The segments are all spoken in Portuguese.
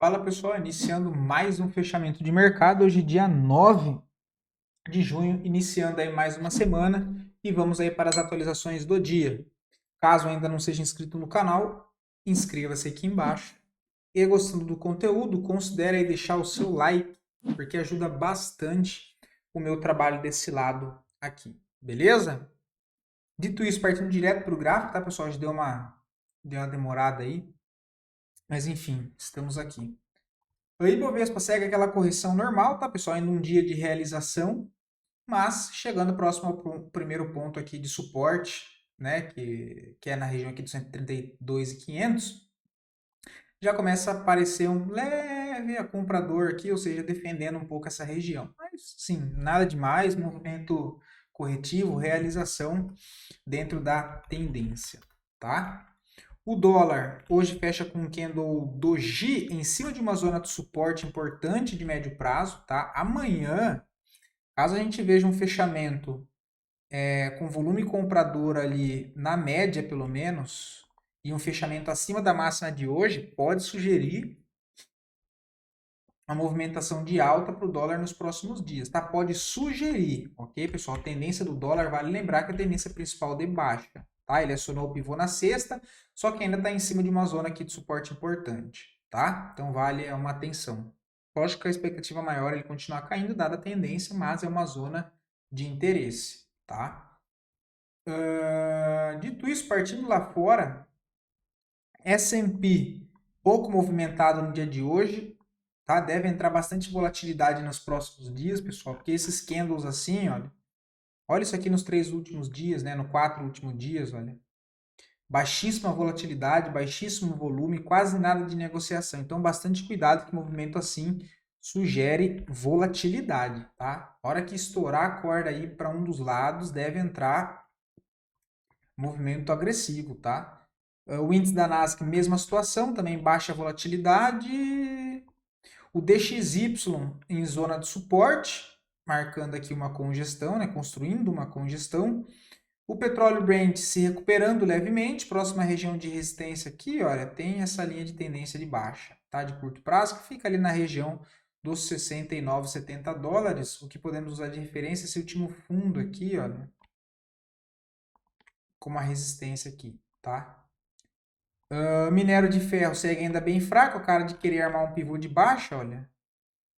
Fala pessoal, iniciando mais um fechamento de mercado, hoje dia 9 de junho, iniciando aí mais uma semana e vamos aí para as atualizações do dia. Caso ainda não seja inscrito no canal, inscreva-se aqui embaixo. E gostando do conteúdo, considere aí deixar o seu like, porque ajuda bastante o meu trabalho desse lado aqui, beleza? Dito isso, partindo direto para o gráfico, tá pessoal? Já deu uma demorada aí, mas enfim, estamos aqui. O Ibovespa segue aquela correção normal, tá, pessoal? Ainda um dia de realização, mas chegando próximo ao primeiro ponto aqui de suporte, né, que é na região aqui dos 132.500, já começa a aparecer um leve comprador aqui, ou seja, defendendo um pouco essa região. Mas, sim, nada demais, movimento corretivo, realização dentro da tendência, tá? O dólar hoje fecha com um candle doji em cima de uma zona de suporte importante de médio prazo, tá? Amanhã, caso a gente veja um fechamento com volume comprador ali na média, pelo menos, e um fechamento acima da máxima de hoje, pode sugerir uma movimentação de alta para o dólar nos próximos dias, tá? Pode sugerir, ok, pessoal? A tendência do dólar, vale lembrar que a tendência principal é de baixa, tá? Ele acionou o pivô na sexta, só que ainda está em cima de uma zona aqui de suporte importante, tá? Então vale uma atenção. Lógico que a expectativa maior é ele continuar caindo, dada a tendência, mas é uma zona de interesse, tá? Dito isso, partindo lá fora, S&P pouco movimentado no dia de hoje, tá? Deve entrar bastante volatilidade nos próximos dias, pessoal, porque esses candles assim, olha isso aqui nos 3 últimos dias, né? No 4 últimos dias, olha. Baixíssima volatilidade, baixíssimo volume, quase nada de negociação. Então, bastante cuidado que movimento assim sugere volatilidade, tá? A hora que estourar a corda aí para um dos lados, deve entrar movimento agressivo, tá? O índice da Nasdaq, mesma situação, também baixa volatilidade. O DXY em zona de suporte, marcando aqui uma congestão, né, construindo uma congestão. O petróleo Brent se recuperando levemente, próxima região de resistência aqui, olha, tem essa linha de tendência de baixa, tá? De curto prazo, que fica ali na região dos 69, 70 dólares, o que podemos usar de referência esse último fundo aqui, olha, como a resistência aqui, tá? Minério de ferro segue ainda bem fraco, a cara de querer armar um pivô de baixa, olha.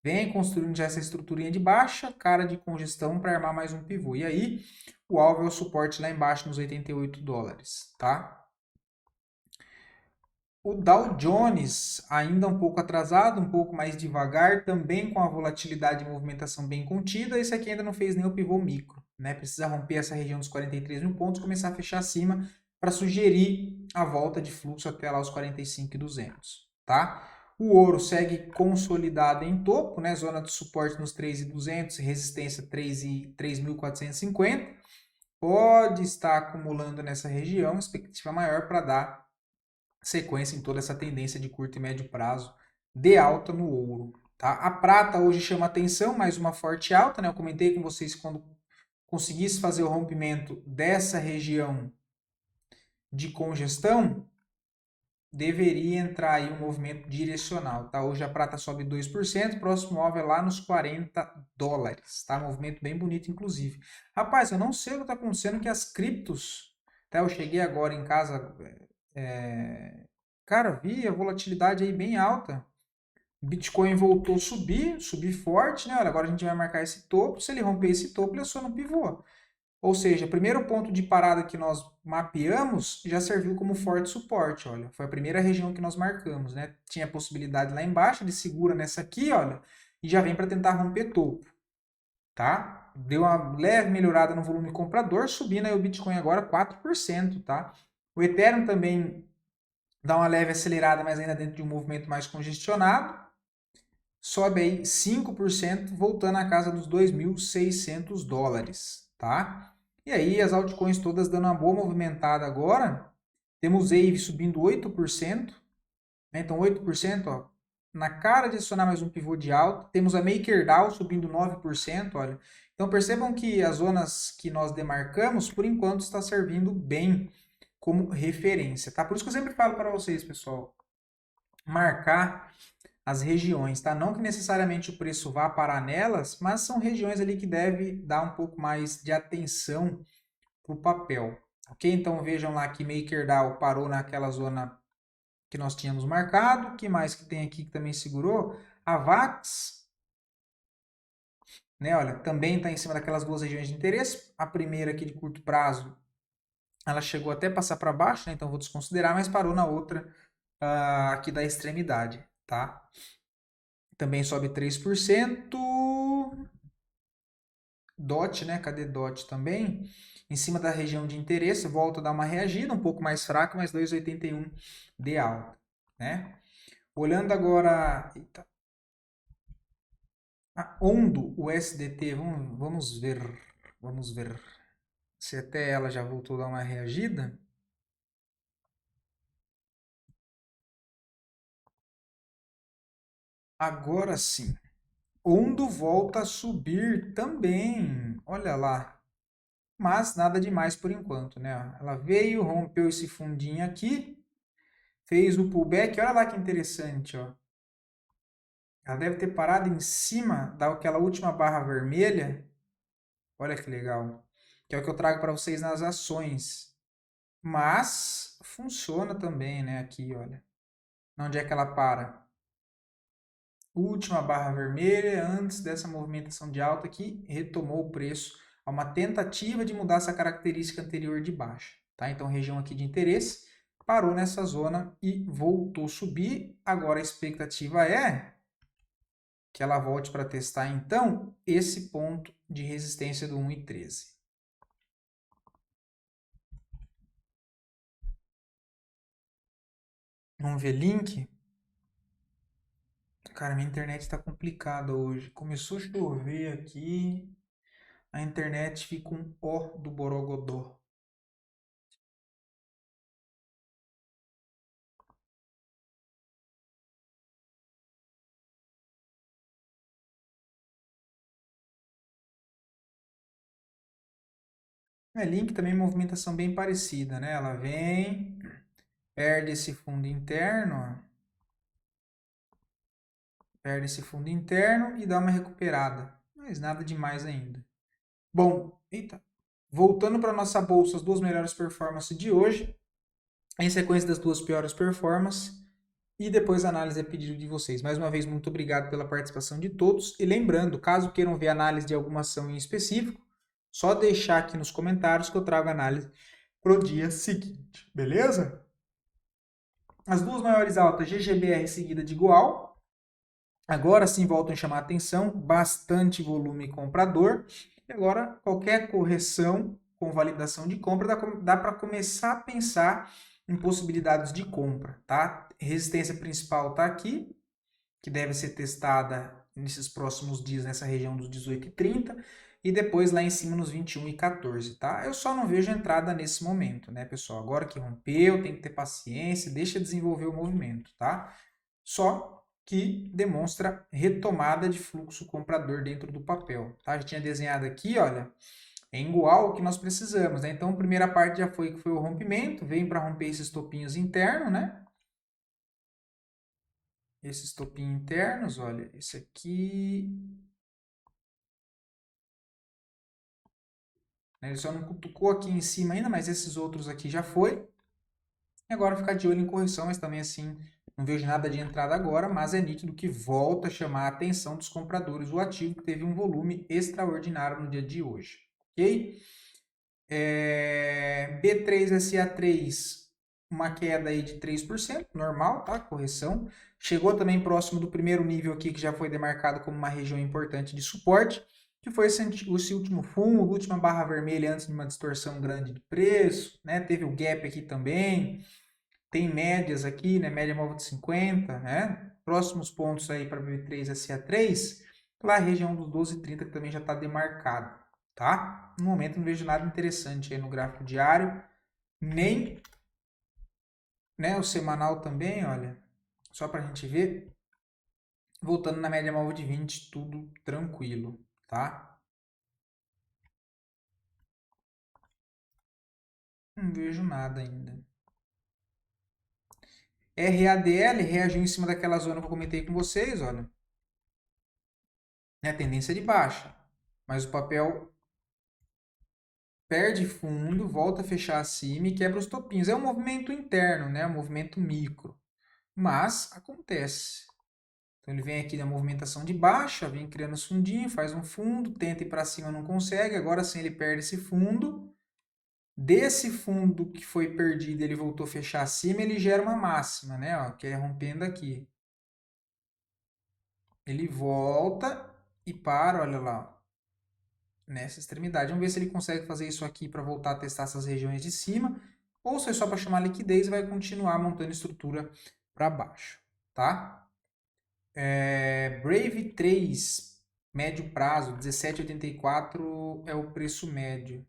Vem construindo já essa estruturinha de baixa, cara de congestão para armar mais um pivô. E aí, o alvo é o suporte lá embaixo nos 88 dólares, tá? O Dow Jones ainda um pouco atrasado, um pouco mais devagar, também com a volatilidade e movimentação bem contida. Esse aqui ainda não fez nem o pivô micro, né? Precisa romper essa região dos 43 mil pontos, começar a fechar acima para sugerir a volta de fluxo até lá os 45.200, tá? O ouro segue consolidado em topo, né? Zona de suporte nos 3.200, resistência 3.450. Pode estar acumulando nessa região, expectativa maior para dar sequência em toda essa tendência de curto e médio prazo de alta no ouro. Tá? A prata hoje chama atenção, mais uma forte alta, né? Eu comentei com vocês que quando conseguisse fazer o rompimento dessa região de congestão, deveria entrar aí um movimento direcional, tá? Hoje a prata sobe 2%, próximo alvo é lá nos 40 dólares, tá? Movimento bem bonito, inclusive. Rapaz, eu não sei o que está acontecendo que as criptos, tá? Eu cheguei agora em casa, cara, vi a volatilidade aí bem alta. Bitcoin voltou a subir forte, né? Olha, agora a gente vai marcar esse topo. Se ele romper esse topo, ele aciona um pivô. Ou seja, o primeiro ponto de parada que nós mapeamos já serviu como forte suporte, olha. Foi a primeira região que nós marcamos, né? Tinha a possibilidade lá embaixo, ele segura nessa aqui, olha, e já vem para tentar romper topo, tá? Deu uma leve melhorada no volume comprador, subindo aí o Bitcoin agora 4%, tá? O Ethereum também dá uma leve acelerada, mas ainda dentro de um movimento mais congestionado. Sobe aí 5%, voltando à casa dos 2.600 dólares, tá? E aí as altcoins todas dando uma boa movimentada agora. Temos Aave subindo 8%, né? Então 8%, ó, na cara de adicionar mais um pivô de alta. Temos a MakerDAO subindo 9%, olha. Então percebam que as zonas que nós demarcamos, por enquanto, está servindo bem como referência, tá? Por isso que eu sempre falo para vocês, pessoal, marcar as regiões, tá? Não que necessariamente o preço vá parar nelas, mas são regiões ali que deve dar um pouco mais de atenção para o papel, ok? Então vejam lá que MakerDAO parou naquela zona que nós tínhamos marcado. O que mais que tem aqui que também segurou? A VAX, né? Olha, também está em cima daquelas duas regiões de interesse. A primeira aqui de curto prazo, ela chegou até passar para baixo, né? Então vou desconsiderar, mas parou na outra aqui da extremidade, tá? Também sobe 3%. DOT, né? Cadê DOT também? Em cima da região de interesse, volta a dar uma reagida, um pouco mais fraca, mas 2,81 de alta, né? Olhando agora, eita, a Ondo, o SDT, vamos ver se até ela já voltou a dar uma reagida. Agora sim, Ondo volta a subir também, olha lá, mas nada demais por enquanto, né? Ela veio, rompeu esse fundinho aqui, fez o pullback, olha lá que interessante, ó. Ela deve ter parado em cima daquela última barra vermelha. Olha que legal. Que é o que eu trago para vocês nas ações. Mas funciona também, né? Aqui, olha. Onde é que ela para? Última barra vermelha, antes dessa movimentação de alta que retomou o preço a uma tentativa de mudar essa característica anterior de baixa. Tá? Então, região aqui de interesse parou nessa zona e voltou a subir. Agora a expectativa é que ela volte para testar, então, esse ponto de resistência do 1,13. Vamos ver link? Cara, minha internet está complicada hoje. Começou a chover aqui, a internet fica um ó do borogodó. É, link também movimentação bem parecida, né? Ela vem, perde esse fundo interno, ó, perde esse fundo interno e dá uma recuperada. Mas nada demais ainda. Bom, eita. Voltando para nossa bolsa, as duas melhores performances de hoje, em sequência das duas piores performances, e depois a análise a pedido de vocês. Mais uma vez, muito obrigado pela participação de todos. E lembrando, caso queiram ver análise de alguma ação em específico, só deixar aqui nos comentários que eu trago a análise pro dia seguinte, beleza? As duas maiores altas, GGBR seguida de Goal. Agora sim voltam a chamar a atenção, bastante volume comprador. E agora, qualquer correção com validação de compra, dá para começar a pensar em possibilidades de compra, tá? Resistência principal está aqui, que deve ser testada nesses próximos dias, nessa região dos 18,30 e depois lá em cima nos 21,14, tá? Eu só não vejo entrada nesse momento, né, pessoal? Agora que rompeu, tem que ter paciência, deixa desenvolver o movimento, tá? Só que demonstra retomada de fluxo comprador dentro do papel, tá? Já tinha desenhado aqui, olha, é igual o que nós precisamos, né? Então, a primeira parte já foi que foi o rompimento, vem para romper esses topinhos internos, né? Esses topinhos internos, olha, esse aqui, né, ele só não cutucou aqui em cima ainda, mas esses outros aqui já foi. E agora ficar de olho em correção, mas também assim, não vejo nada de entrada agora, mas é nítido que volta a chamar a atenção dos compradores o ativo que teve um volume extraordinário no dia de hoje, ok? B3SA3, uma queda aí de 3%, normal, tá? Correção. Chegou também próximo do primeiro nível aqui, que já foi demarcado como uma região importante de suporte, que foi esse último fundo, a última barra vermelha antes de uma distorção grande de preço, né? Teve o gap aqui também, tem médias aqui, né? Média móvel de 50, né? Próximos pontos aí para B3SA3, lá a região dos 12,30 que também já está demarcado, tá? No momento não vejo nada interessante aí no gráfico diário, nem, né, o semanal também, olha, só para a gente ver, voltando na média móvel de 20, tudo tranquilo, tá? Não vejo nada ainda. RADL reagiu em cima daquela zona que eu comentei com vocês, olha. É a tendência de baixa. Mas o papel perde fundo, volta a fechar acima e quebra os topinhos. É um movimento interno, né? Um movimento micro. Mas acontece. Então ele vem aqui na movimentação de baixa, vem criando os fundinhos, faz um fundo, tenta ir para cima, não consegue. Agora sim ele perde esse fundo. Desse fundo que foi perdido, ele voltou a fechar acima, ele gera uma máxima, né? Ó, que é rompendo aqui. Ele volta e para, olha lá, nessa extremidade. Vamos ver se ele consegue fazer isso aqui para voltar a testar essas regiões de cima, ou se é só para chamar liquidez e vai continuar montando estrutura para baixo, tá? Brave 3, médio prazo, 17,84 é o preço médio.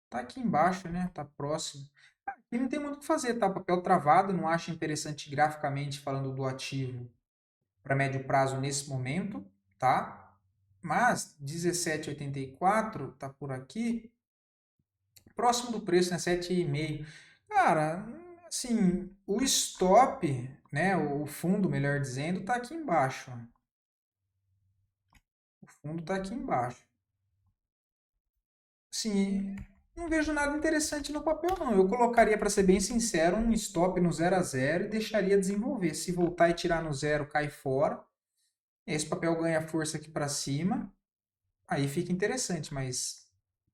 Tá aqui embaixo, né? Tá próximo. Aqui não tem muito o que fazer, tá? Papel travado, não acho interessante graficamente falando do ativo para médio prazo nesse momento, tá? Mas 17,84 tá por aqui, próximo do preço, né? 7,5. Cara, assim, o stop, né? O fundo, melhor dizendo, tá aqui embaixo. Ó. O fundo tá aqui embaixo. Sim, não vejo nada interessante no papel, não. Eu colocaria, para ser bem sincero, um stop no 0 a 0 e deixaria desenvolver. Se voltar e tirar no zero, cai fora. Esse papel ganha força aqui para cima. Aí fica interessante, mas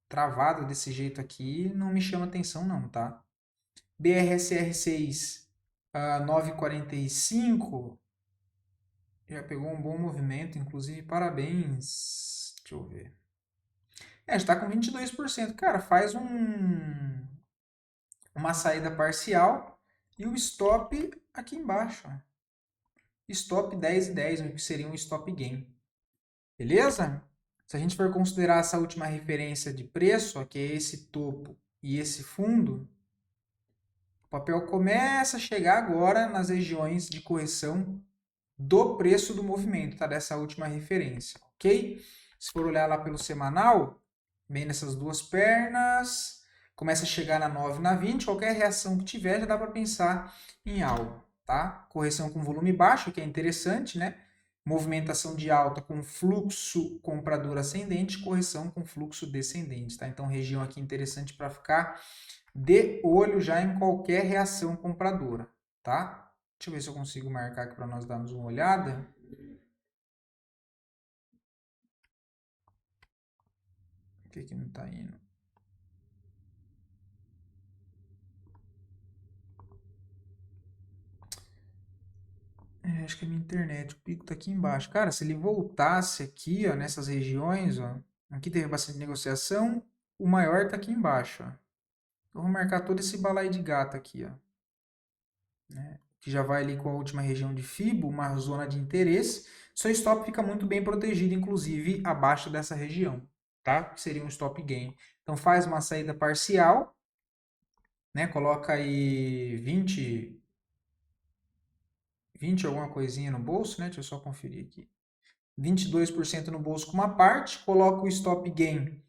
travado desse jeito aqui não me chama atenção, não, tá? BRSR6 9,45 já pegou um bom movimento, inclusive parabéns. Deixa eu ver. Está com 22%. Cara, faz uma saída parcial e o stop aqui embaixo. Ó. Stop 10,10, o que seria um stop gain. Beleza? Se a gente for considerar essa última referência de preço, ó, que é esse topo e esse fundo, o papel começa a chegar agora nas regiões de correção do preço do movimento, tá? Dessa última referência, ok? Se for olhar lá pelo semanal, vem nessas duas pernas, começa a chegar na 9 na 20, qualquer reação que tiver já dá para pensar em algo, tá? Correção com volume baixo, que é interessante, né? Movimentação de alta com fluxo comprador ascendente, correção com fluxo descendente, tá? Então, região aqui interessante para ficar de olho já em qualquer reação compradora, tá? Deixa eu ver se eu consigo marcar aqui para nós darmos uma olhada. Por que que não está indo? Acho que é minha internet. O pico tá aqui embaixo. Cara, se ele voltasse aqui, ó, nessas regiões, ó, aqui teve bastante negociação, o maior tá aqui embaixo, ó. Eu vou marcar todo esse balaio de gato aqui, ó. Né? Que já vai ali com a última região de Fibo, uma zona de interesse. Seu stop fica muito bem protegido, inclusive abaixo dessa região, tá? Que seria um stop gain. Então faz uma saída parcial, né? Coloca aí 20 alguma coisinha no bolso, né? Deixa eu só conferir aqui. 22% no bolso com uma parte, coloca o stop gain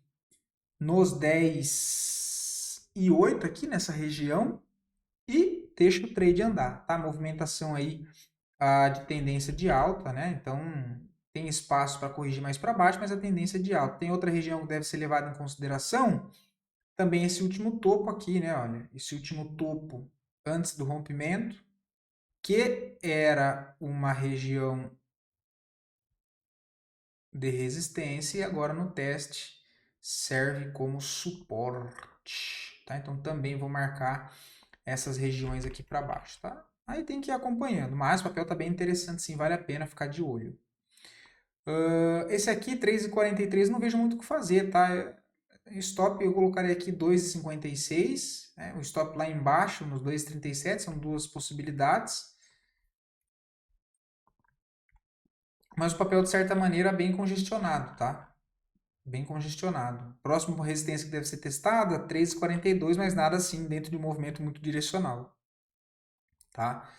nos 10,8 aqui nessa região e deixa o trade andar, tá? Movimentação aí de tendência de alta, né? Então tem espaço para corrigir mais para baixo, mas a tendência é de alta. Tem outra região que deve ser levada em consideração, também esse último topo aqui, né? Olha, esse último topo antes do rompimento, que era uma região de resistência e agora no teste serve como suporte, tá? Então também vou marcar essas regiões aqui para baixo, tá? Aí tem que ir acompanhando, mas o papel tá bem interessante sim, vale a pena ficar de olho. Esse aqui, 3,43, não vejo muito o que fazer, tá? Stop eu colocaria aqui 2,56, né? O stop lá embaixo, nos 2,37, são duas possibilidades. Mas o papel, de certa maneira, é bem congestionado, tá? Bem congestionado. Próximo resistência que deve ser testada, 3,42, mas nada assim dentro de um movimento muito direcional, tá?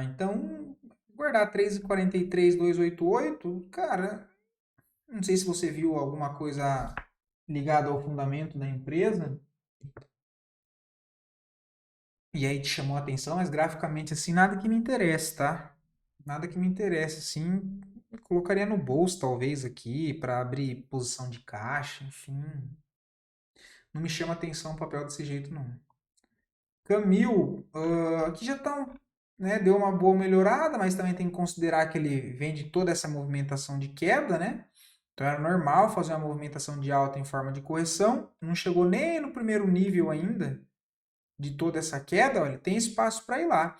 Então, guardar 3,43, 2,88, cara, não sei se você viu alguma coisa ligada ao fundamento da empresa, E aí te chamou a atenção, mas graficamente assim, nada que me interesse, tá? Nada que me interesse, assim, eu colocaria no bolso talvez aqui, para abrir posição de caixa, enfim. Não me chama atenção o papel desse jeito, não. Camil, aqui já tá, né, deu uma boa melhorada, mas também tem que considerar que ele vem de toda essa movimentação de queda, né? Então era normal fazer uma movimentação de alta em forma de correção, não chegou nem no primeiro nível ainda de toda essa queda, olha, tem espaço para ir lá.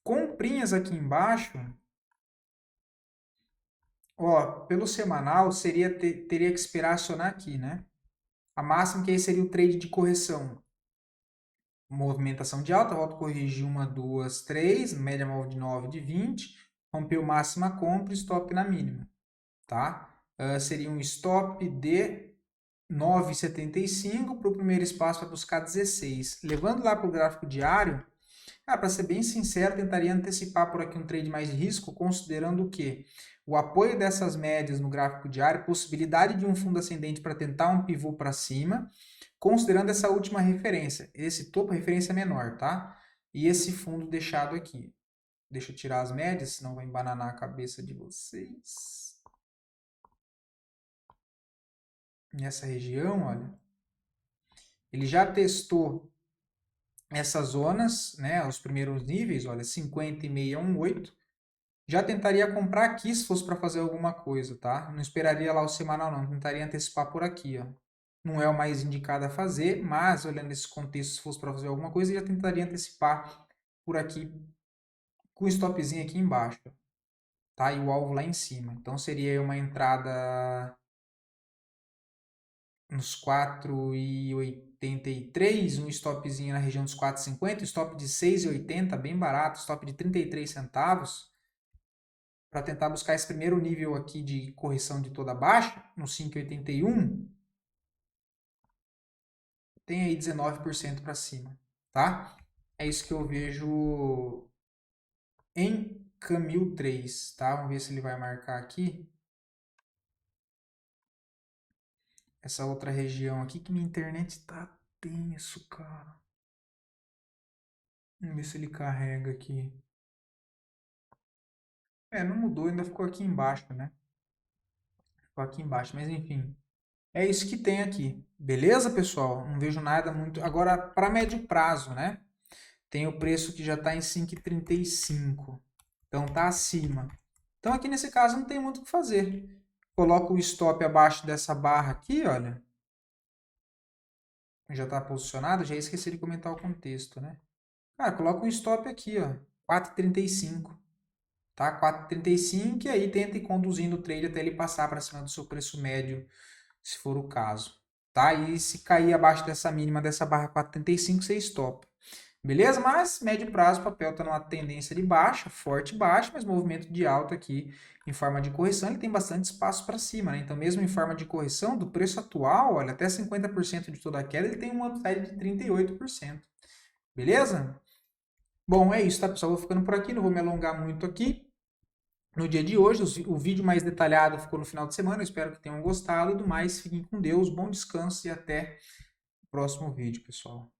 Comprinhas aqui embaixo, ó, pelo semanal teria que esperar acionar aqui, né? A máxima que aí seria o trade de correção. Movimentação de alta, volta a corrigir 1, 2, 3, média móvel de 9, de 20, rompeu máxima compra, stop na mínima, tá? Seria um stop de 9,75 para o primeiro espaço para buscar 16. Levando lá para o gráfico diário, para ser bem sincero, tentaria antecipar por aqui um trade mais de risco, considerando o quê? O apoio dessas médias no gráfico diário, possibilidade de um fundo ascendente para tentar um pivô para cima, considerando essa última referência. Esse topo é referência menor, tá? E esse fundo deixado aqui. Deixa eu tirar as médias, senão vai embananar a cabeça de vocês. Nessa região, olha, ele já testou essas zonas, né, os primeiros níveis, olha, 50,618. Já tentaria comprar aqui se fosse para fazer alguma coisa, tá? Não esperaria lá o semanal, não. Tentaria antecipar por aqui, ó. Não é o mais indicado a fazer, mas olhando esse contexto, se fosse para fazer alguma coisa, já tentaria antecipar por aqui com o stopzinho aqui embaixo, tá? E o alvo lá em cima. Então seria uma entrada nos 4,83, um stopzinho na região dos 4,50, stop de 6,80, bem barato, stop de 33 centavos, para tentar buscar esse primeiro nível aqui de correção de toda a baixa, no 5,81, tem aí 19% para cima, tá? É isso que eu vejo em Camil 3, tá? Vamos ver se ele vai marcar aqui. Essa outra região aqui que minha internet tá tenso, cara. Vamos ver se ele carrega aqui. Não mudou, ainda ficou aqui embaixo, né? Ficou aqui embaixo, mas enfim. É isso que tem aqui. Beleza, pessoal? Não vejo nada muito. Agora, para médio prazo, né? Tem o preço que já está em 5,35. Então, tá acima. Então, aqui nesse caso, não tem muito o que fazer. Coloco o stop abaixo dessa barra aqui, olha. Já está posicionado. Já esqueci de comentar o contexto, né? Cara, coloca um stop aqui, ó. 4,35. Tá? 4,35 e aí tenta ir conduzindo o trade até ele passar para cima do seu preço médio, se for o caso. Tá? E se cair abaixo dessa mínima dessa barra 4,35, você stop. Beleza? Mas, médio prazo, o papel está numa tendência de baixa, forte baixa, mas movimento de alta aqui em forma de correção, ele tem bastante espaço para cima, né? Então, mesmo em forma de correção, do preço atual, olha, até 50% de toda a queda, ele tem um upside de 38%. Beleza? Bom, é isso, tá, pessoal? Vou ficando por aqui, não vou me alongar muito aqui. No dia de hoje, o vídeo mais detalhado ficou no final de semana, eu espero que tenham gostado. E do mais, fiquem com Deus, bom descanso e até o próximo vídeo, pessoal.